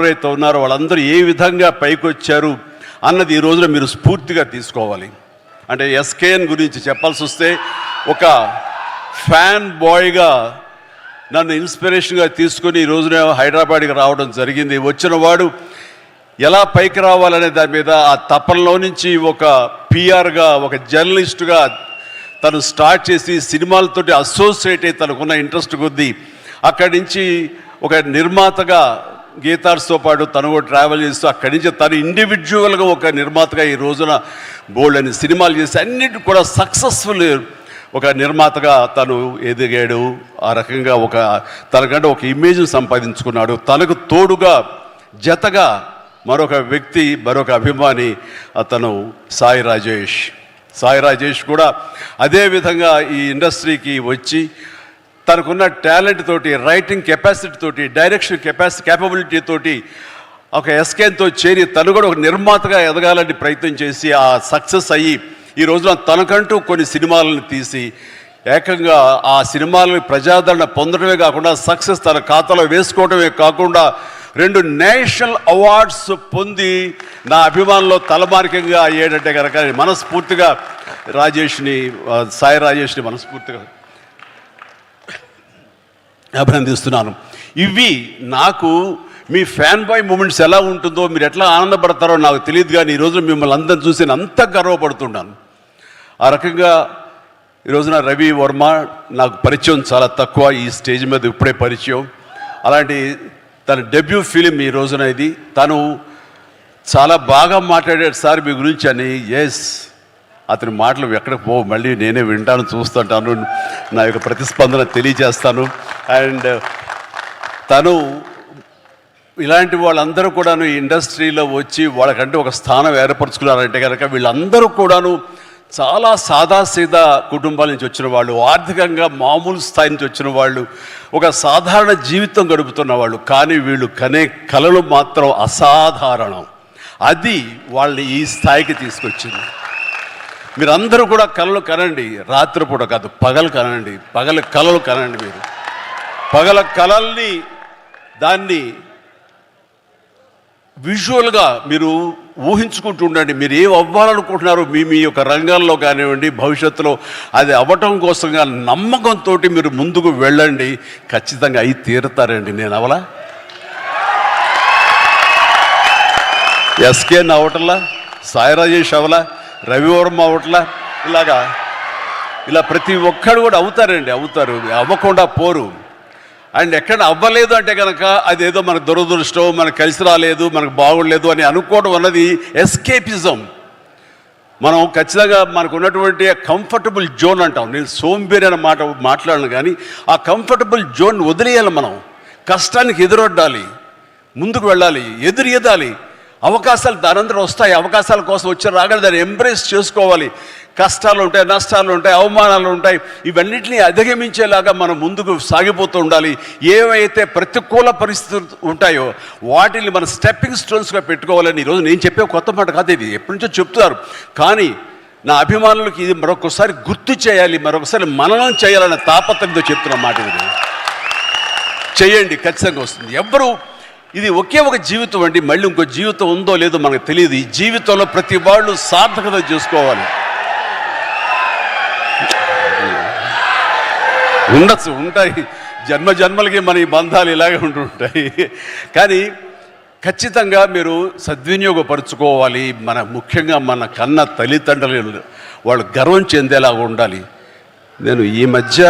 ఎవరైతే ఉన్నారో వాళ్ళందరూ ఏ విధంగా పైకి వచ్చారు అన్నది ఈ రోజున మీరు స్ఫూర్తిగా తీసుకోవాలి. అంటే ఎస్కేఎన్ గురించి చెప్పాల్సి వస్తే ఒక ఫ్యాన్ బాయ్గా నన్ను ఇన్స్పిరేషన్గా తీసుకొని ఈ రోజున హైదరాబాద్కి రావడం జరిగింది. వచ్చిన వాడు ఎలా పైకి రావాలనే దాని మీద ఆ తపనలో నుంచి ఒక పిఆర్గా ఒక జర్నలిస్టుగా తను స్టార్ట్ చేసి సినిమాలతోటి అసోసియేట్ అయ్యి తనకున్న ఇంట్రెస్ట్ కొద్దీ అక్కడి నుంచి ఒక నిర్మాతగా గీతార్స్తో పాటు తను కూడా ట్రావెల్ చేస్తూ అక్కడి నుంచి తను ఇండివిజువల్గా ఒక నిర్మాతగా ఈ రోజున బోల్డ్ అని సినిమాలు చేసి అన్నిటి కూడా సక్సెస్ఫుల్ ఒక నిర్మాతగా తను ఎదిగాడు. ఆ రకంగా తనకంటే ఒక ఇమేజ్ని సంపాదించుకున్నాడు. తనకు తోడుగా జతగా మరొక వ్యక్తి, మరొక అభిమాని అతను సాయి రాజేష్ కూడా అదేవిధంగా ఈ ఇండస్ట్రీకి వచ్చి తనకున్న టాలెంట్ తోటి, రైటింగ్ కెపాసిటీ తోటి, డైరెక్షన్ కేపబిలిటీ తోటి ఒక ఎస్కేన్తో చేరి తను కూడా ఒక నిర్మాతగా ఎదగాలని ప్రయత్నం చేసి ఆ సక్సెస్ అయ్యి ఈ రోజున తనకంటూ కొన్ని సినిమాలను తీసి ఏకంగా ఆ సినిమాలను ప్రజాదరణ పొందడమే కాకుండా సక్సెస్ తన ఖాతాలో వేసుకోవడమే కాకుండా 2 నేషనల్ అవార్డ్స్ పొంది నా అభిమానంలో తలమార్కంగా అయ్యేటట్టే కనుక మనస్ఫూర్తిగా సాయి రాజేష్ని మనస్ఫూర్తిగా అభినందిస్తున్నాను. ఇవి నాకు మీ ఫ్యాన్ బాయ్ మూమెంట్స్ ఎలా ఉంటుందో, మీరు ఎట్లా ఆనందపడతారో నాకు తెలియదు, కానీ ఈరోజు మిమ్మల్ని అందరిని చూసి అంత గర్వపడుతున్నాను. ఆ రకంగా ఈరోజున రవి వర్మ నాకు పరిచయం చాలా తక్కువ, ఈ స్టేజ్ మీద ఇప్పుడే పరిచయం. అలాంటి తన డెబ్యూ ఫిలిం ఈ రోజున ఇది. తను చాలా బాగా మాట్లాడాడు సార్ మీ గురించి అని. ఎస్, అతని మాటలు ఎక్కడికి పోవు, మళ్ళీ నేనే వింటాను, చూస్తుంటాను, నా యొక్క ప్రతిస్పందన తెలియజేస్తాను. అండ్ తను ఇలాంటి వాళ్ళందరూ కూడాను ఇండస్ట్రీలో వచ్చి వాళ్ళకంటే ఒక స్థానం ఏర్పరచుకున్నారంటే కనుక వీళ్ళందరూ కూడాను చాలా సాదాసీదా కుటుంబాల నుంచి వచ్చిన వాళ్ళు, ఆర్థికంగా మామూలు స్థాయి నుంచి వచ్చిన వాళ్ళు, ఒక సాధారణ జీవితం గడుపుతున్న వాళ్ళు. కానీ వీళ్ళు కనే కలలు మాత్రం అసాధారణం. అది వాళ్ళని ఈ స్థాయికి తీసుకొచ్చింది. మీరందరూ కూడా కలలు కనండి, రాత్రిపూట కాదు, పగలు కనండి, కలలు కనండి. మీరు పగల కలల్ని దాన్ని విజువల్గా మీరు ఊహించుకుంటూ ఉండండి. మీరు ఏం అవ్వాలనుకుంటున్నారో మీ యొక్క రంగాల్లో కానివ్వండి, భవిష్యత్తులో అది అవ్వటం కోసంగా నమ్మకంతో మీరు ముందుకు వెళ్ళండి. ఖచ్చితంగా అయి తీరుతారండి. నేను అవలా ఎస్కేఎన్ అవటంలా, సాయి రాజేష్ అవలా, రవివర్మ అవట్లా, ఇలా ప్రతి ఒక్కడు కూడా అవుతారు, అవ్వకుండా పోరు. అండ్ ఎక్కడ అవ్వలేదు అంటే కనుక అదేదో మనకు దురదృష్టం, మనకు కలిసి రాలేదు, మనకు బాగుండలేదు అని అనుకోవడం అన్నది ఎస్కేపిజం. మనం ఖచ్చితంగా మనకు ఉన్నటువంటి కంఫర్టబుల్ జోన్ అంటాం. నేను సోంబేరి అనే మాట మాట్లాడను, కానీ ఆ కంఫర్టబుల్ జోన్ వదిలేయాలి. మనం కష్టానికి ఎదురొడ్డాలి, ముందుకు వెళ్ళాలి, ఎదురెదాలి. అవకాశాలు దానందరూ వస్తాయి. అవకాశాల కోసం వచ్చి రాగానే దాన్ని ఎంబ్రేస్ చేసుకోవాలి. కష్టాలు ఉంటాయి, నష్టాలు ఉంటాయి, అవమానాలు ఉంటాయి. ఇవన్నిటిని అధిగమించేలాగా మనం ముందుకు సాగిపోతూ ఉండాలి. ఏవైతే ప్రతికూల పరిస్థితులు ఉంటాయో వాటిని మన స్టెప్పింగ్ స్టోన్స్గా పెట్టుకోవాలని ఈరోజు నేను చెప్పే కొత్త మాట కాదు, ఇది ఎప్పటి నుంచో చెప్తున్నారు. కానీ నా అభిమానులకు ఇది మరొకసారి గుర్తు చేయాలి, మరొకసారి మననం చేయాలనే తాపత్రయంతో చెప్తున్న మాట. ఇది చేయండి, ఖచ్చితంగా వస్తుంది. ఇది ఒకే ఒక జీవితం అండి, మళ్ళీ ఇంకో జీవితం ఉందో లేదో మనకు తెలియదు. ఈ జీవితంలో ప్రతి వాళ్ళు సార్థకత చేసుకోవాలి. ఉంటాయి జన్మలకి మన ఈ బంధాలు ఇలాగే ఉంటుంటాయి. కానీ ఖచ్చితంగా మీరు సద్వినియోగపరుచుకోవాలి. ముఖ్యంగా మన కన్న తల్లిదండ్రులు వాళ్ళు గర్వం చెందేలాగా ఉండాలి. నేను ఈ మధ్య